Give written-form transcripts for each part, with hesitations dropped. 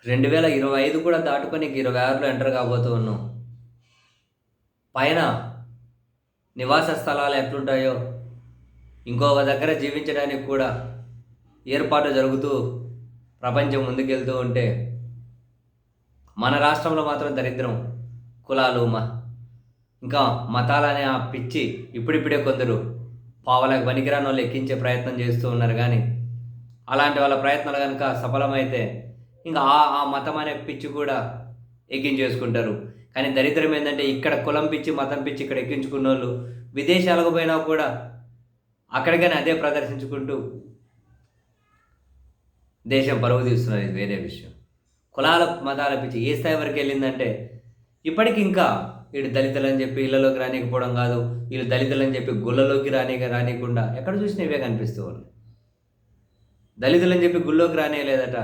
2025 కూడా దాటుకొని 26లో ఎంటర్ కాబోతూ ఉన్నాం. పైన నివాస స్థలాలు ఎట్లుంటాయో, ఇంకొక దగ్గర జీవించడానికి కూడా ఏర్పాటు జరుగుతూ ప్రపంచం ముందుకెళ్తూ ఉంటే, మన రాష్ట్రంలో మాత్రం దరిద్రం. కులాలు ఇంకా మతాలనే ఆ పిచ్చి ఇప్పుడిప్పుడే కొందరు పావలకు పనికిరానోళ్ళు ఎక్కించే ప్రయత్నం చేస్తూ ఉన్నారు గానీ, అలాంటి వాళ్ళ ప్రయత్నాలు గనుక సఫలమైతే ఇంకా ఆ ఆ మతం అనే పిచ్చి కూడా ఎక్కించేసుకుంటారు. కానీ దరిద్రం ఏందంటే ఇక్కడ కులం పిచ్చి, మతం పిచ్చి ఇక్కడ ఎక్కించుకున్నోళ్ళు విదేశాలకు పోయినా కూడా అక్కడ గాని అదే ప్రదర్శించుకుంటూ దేశం పరువు తీస్తున్నారు. ఇది వేరే విషయం. కులాల, మతాల పిచ్చి ఏ స్థాయి వరకెళ్ళిందంటే ఇప్పటికి ఇంకా ఈడు దళితులని చెప్పి ఇళ్ళలోకి రానీకపోవడం కాదు, వీళ్ళు దళితులని చెప్పి గుళ్ళలోకి రానీయకుండా ఎక్కడ చూసినా ఇవే కనిపిస్తూ ఉన్నాయి. దళితులని చెప్పి గుళ్ళోకి రానియలేదట.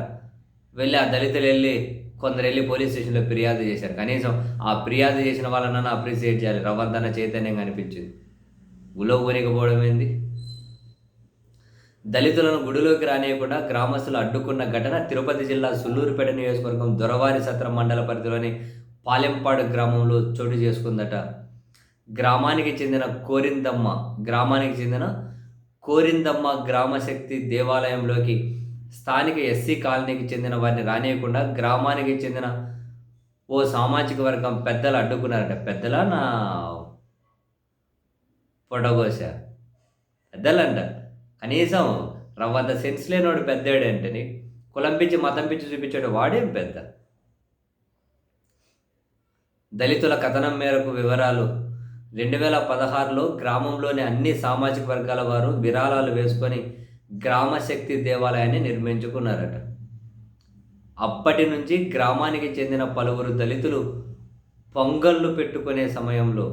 వెళ్ళి ఆ దళితులు కొందరు వెళ్ళి పోలీస్ స్టేషన్లో ఫిర్యాదు చేశారు. కనీసం ఆ ఫిర్యాదు చేసిన వాళ్ళనన్నా అప్రిసియేట్ చేయాలి. రవ్వంతన చైతన్యం కనిపించింది. గుళ్ళోకి పోనీకపోవడం ఏంది? దళితులను గుడిలోకి రానియకుండా గ్రామస్తులు అడ్డుకున్న ఘటన తిరుపతి జిల్లా సుళ్లూరుపేట నియోజకవర్గం దొరవారి సత్రం మండల పరిధిలోని పాలెంపాడు గ్రామంలో చోటు చేసుకుందట. గ్రామానికి చెందిన కోరిందమ్మ గ్రామశక్తి దేవాలయంలోకి స్థానిక ఎస్సీ కాలనీకి చెందిన వారిని రానియకుండా గ్రామానికి చెందిన ఓ సామాజిక వర్గం పెద్దలు అడ్డుకున్నారట. పెద్దలా నా పొడగోసా పెద్దలంట. కనీసం రవ్వంత సెన్స్ లేనివాడు పెద్దాడంటని కులం పిచ్చి, మతం పిచ్చి చూపించాడు వాడేం పెద్ద. దళితుల కథనం మేరకు వివరాలు 2016లో గ్రామంలోని అన్ని సామాజిక వర్గాల వారు విరాళాలు వేసుకొని గ్రామశక్తి దేవాలయాన్ని నిర్మించుకున్నారట. అప్పటి నుంచి గ్రామానికి చెందిన పలువురు దళితులు పొంగళ్ళు పెట్టుకునే సమయంలో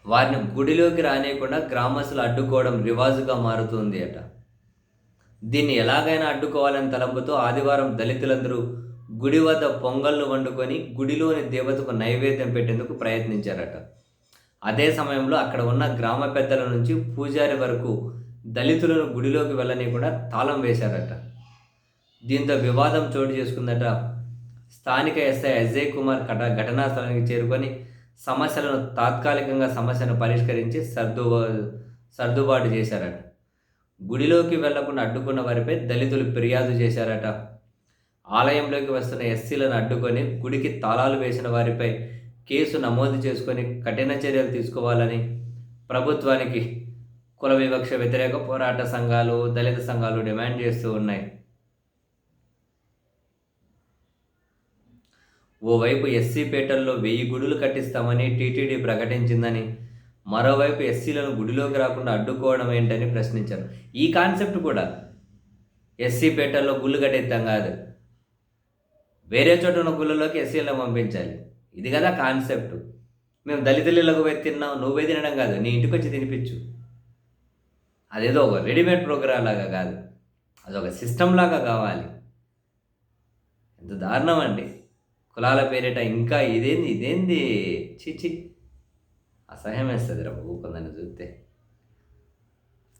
వారిని గుడిలోకి రానియకుండా గ్రామస్తులు అడ్డుకోవడం రివాజుగా మారుతుంది అట. దీన్ని ఎలాగైనా అడ్డుకోవాలని తలంపుతో ఆదివారం దళితులందరూ గుడి వద్ద పొంగళ్ళు వండుకొని గుడిలోని దేవతకు నైవేద్యం పెట్టేందుకు ప్రయత్నించారట. అదే సమయంలో అక్కడ ఉన్న గ్రామ పెద్దల నుంచి పూజారి వరకు దళితులను గుడిలోకి వెళ్ళనీయకుండా తాళం వేశారట. దీంతో వివాదం చోటు చేసుకుందట. స్థానిక ఎస్ఐ అజయ్ కుమార్ ఘటనా స్థలానికి చేరుకొని తాత్కాలికంగా సమస్యను పరిష్కరించి సర్దుబాటు చేశారట. గుడిలోకి వెళ్లకుండా అడ్డుకున్న వారిపై దళితులు ఫిర్యాదు చేశారట. ఆలయంలోకి వస్తున్న ఎస్సీలను అడ్డుకొని గుడికి తాళాలు వేసిన వారిపై కేసు నమోదు చేసుకొని కఠిన చర్యలు తీసుకోవాలని ప్రభుత్వానికి కుల వివక్ష వ్యతిరేక పోరాట సంఘాలు, దళిత సంఘాలు డిమాండ్ చేస్తూ ఉన్నాయి. ఓవైపు ఎస్సీ పేటల్లో 1000 గుడులు కట్టిస్తామని టీటీడీ ప్రకటించిందని, మరోవైపు ఎస్సీలను గుడిలోకి రాకుండా అడ్డుకోవడం ఏంటని ప్రశ్నించారు. ఈ కాన్సెప్ట్ కూడా ఎస్సీ పేటల్లో గుళ్ళు కట్టిస్తాం కాదు, వేరే చోట ఉన్న గుళ్ళలోకి ఎస్సీలను పంపించాలి. ఇది కదా కాన్సెప్ట్. మేము దళితులకు పోయి తిన్నాం, నువ్వే తినడం కాదు, నీ ఇంటికి వచ్చి తినిపించు. అదేదో ఒక రెడీమేడ్ ప్రోగ్రామ్ లాగా కాదు, అదొక సిస్టమ్ లాగా కావాలి. ఎంత దారుణం అండి. కులాల పేరిట ఇంకా ఇదేంది చీచి అసహ్యం వేస్తుంది రా బాబు కొందరిని చూస్తే.